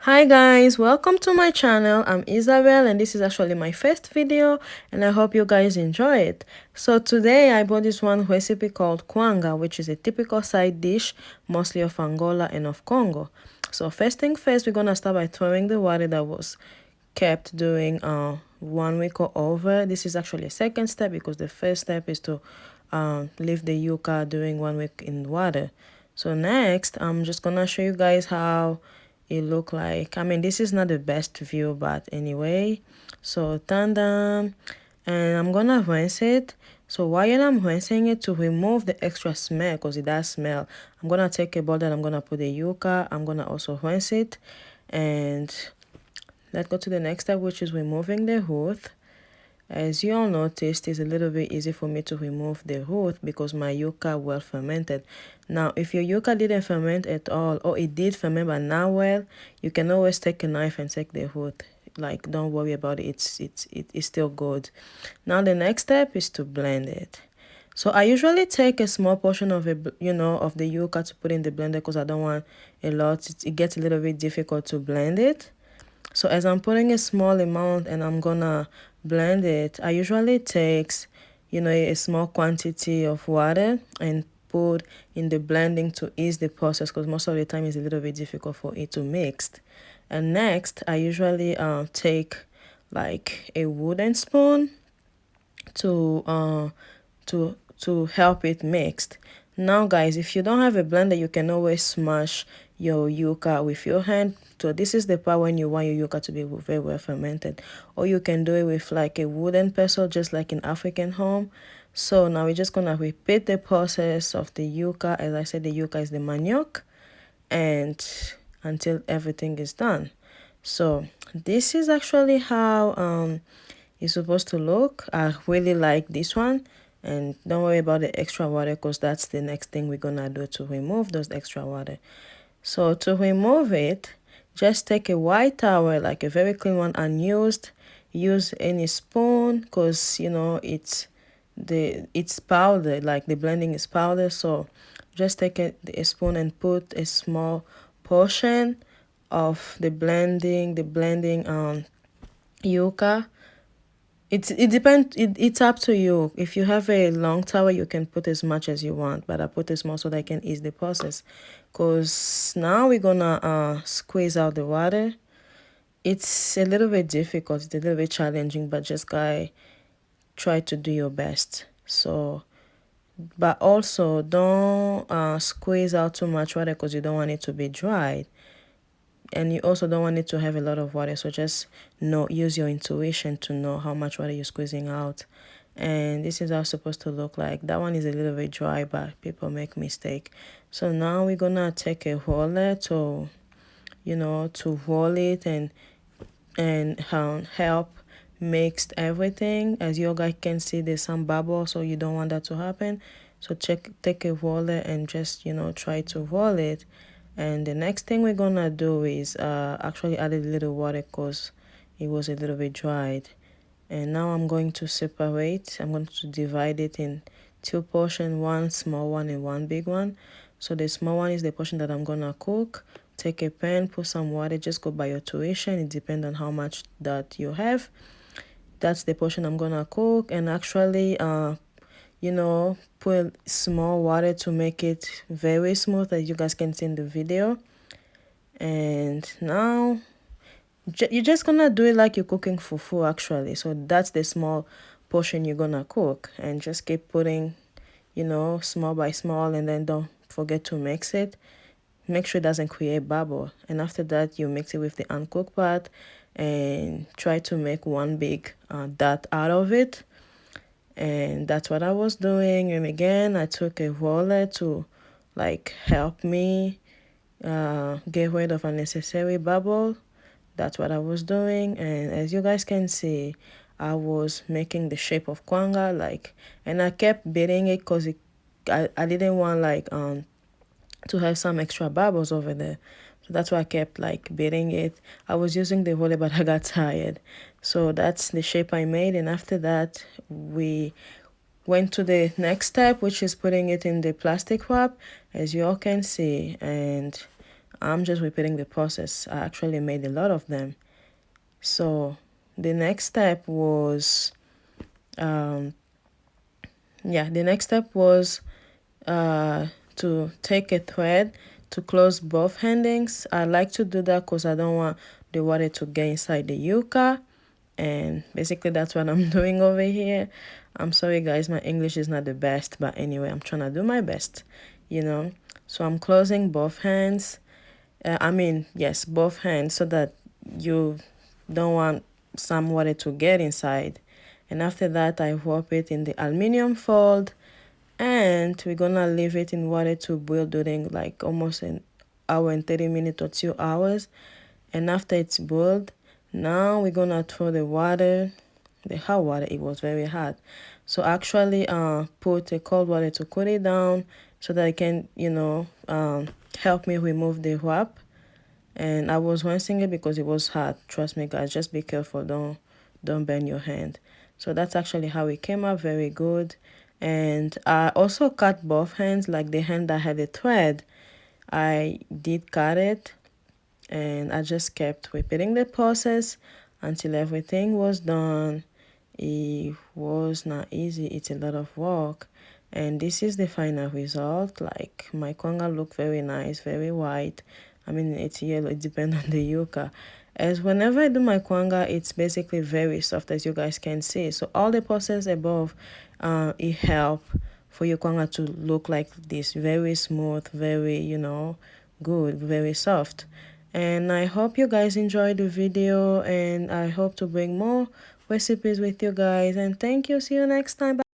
Hi guys, welcome to my channel. I'm Isabel and this is actually my first video and I hope you guys enjoy it. So today I bought this one recipe called Kwanga, which is a typical side dish mostly of Angola and of Congo. So first thing first, we're gonna start by throwing the water that was kept during 1 week or over. This is actually a second step because the first step is to leave the yuca during 1 week in water. So next, I'm just gonna show you guys how it look like. I mean, this is not the best view, but anyway. So tandem, and I'm gonna rinse it. So while I'm rinsing it, to remove the extra smell, because it does smell, I'm gonna take a bowl that I'm gonna put the yuca. I'm gonna also rinse it, and let's go to the next step, which is removing the root. As you all noticed, it's a little bit easy for me to remove the root because my yuca well fermented. Now, if your yuca didn't ferment at all, or it did ferment but not well, you can always take a knife and take the root. Like, don't worry about it. It's still good. Now, the next step is to blend it. So I usually take a small portion of of the yuca to put in the blender because I don't want a lot. It gets a little bit difficult to blend it. So as I'm putting a small amount and I'm gonna blend it, I usually takes, a small quantity of water and put in the blending to ease the process because most of the time it's a little bit difficult for it to mix. And next, I usually take like a wooden spoon to help it mixed. Now guys, if you don't have a blender, you can always smash your yuca with your hand. So this is the part when you want your yuca to be very well fermented, or you can do it with like a wooden pestle, just like in African home. So now we're just gonna repeat the process of the yuca. As I said, the yuca is the manioc, and until everything is done. So this is actually how it's supposed to look. I really like this one, and don't worry about the extra water because that's the next thing we're gonna do to remove those extra water. So to remove it, just take a white towel, like a very clean one, unused. Use any spoon because it's powder, like the blending is powder. So just take a spoon and put a small portion of the blending yuca. It depends. It's up to you. If you have a long towel, you can put as much as you want, but I put a small so that I can ease the process. Cause now we're gonna squeeze out the water. It's a little bit difficult. It's a little bit challenging, but just try to do your best. So, but also don't squeeze out too much water because you don't want it to be dry, and you also don't want it to have a lot of water. So just use your intuition to know how much water you're squeezing out. And this is how it's supposed to look like. That one is a little bit dry, but people make mistake. So now we're gonna take a roller to roll it and help mix everything. As you guys can see, there's some bubble, so you don't want that to happen. So take a roller and just try to roll it. And the next thing we're gonna do is actually add a little water because it was a little bit dried. And now I'm going to separate. I'm going to divide it in two portions, one small one and one big one. So the small one is the portion that I'm gonna cook. Take a pan, put some water, just go by your tuition. It depends on how much that you have. That's the portion I'm gonna cook, and actually put small water to make it very smooth, as you guys can see in the video. And now you're just gonna do it like you're cooking fufu actually. So that's the small portion you're gonna cook, and just keep putting small by small, and then don't forget to mix it. Make sure it doesn't create bubble, and after that you mix it with the uncooked part and try to make one big dot out of it. And that's what I was doing. And again, I took a roller to like help me get rid of unnecessary bubble. That's what I was doing. And as you guys can see, I was making the shape of Kwanga, and I kept beating it because I didn't want to have some extra bubbles over there. So that's why I kept like beating it. I was using the roller, but I got tired. So that's the shape I made. And after that, we went to the next step, which is putting it in the plastic wrap, as you all can see. And I'm just repeating the process. I actually made a lot of them. So the next step was um the next step was to take a thread to close both endings. I like to do that because I don't want the water to get inside the yucca, and basically that's what I'm doing over here. I'm sorry guys, my English is not the best, but anyway, I'm trying to do my best, you know. So I'm closing both hands. Yes, both hands, so that you don't want some water to get inside. And after that, I wrap it in the aluminum fold, and we're gonna leave it in water to boil during like almost an hour and 30 minutes or 2 hours. And after it's boiled, now we're gonna throw the water, the hot water. It was very hot, so actually put the cold water to cool it down so that it can help me remove the wrap. And I was rinsing it because it was hot. Trust me guys, just be careful, don't burn your hand. So that's actually how it came out, very good. And I also cut both hands, like the hand that had the thread, I did cut it, and I just kept repeating the process until everything was done. It was not easy, it's a lot of work. And this is the final result. Like, my Kwanga look very nice, very white. I mean, it's yellow, it depends on the yucca. As whenever I do my Kwanga, it's basically very soft, as you guys can see. So all the process above, it help for your Kwanga to look like this, very smooth, very, good, very soft. And I hope you guys enjoyed the video, and I hope to bring more recipes with you guys. And thank you, see you next time. Bye.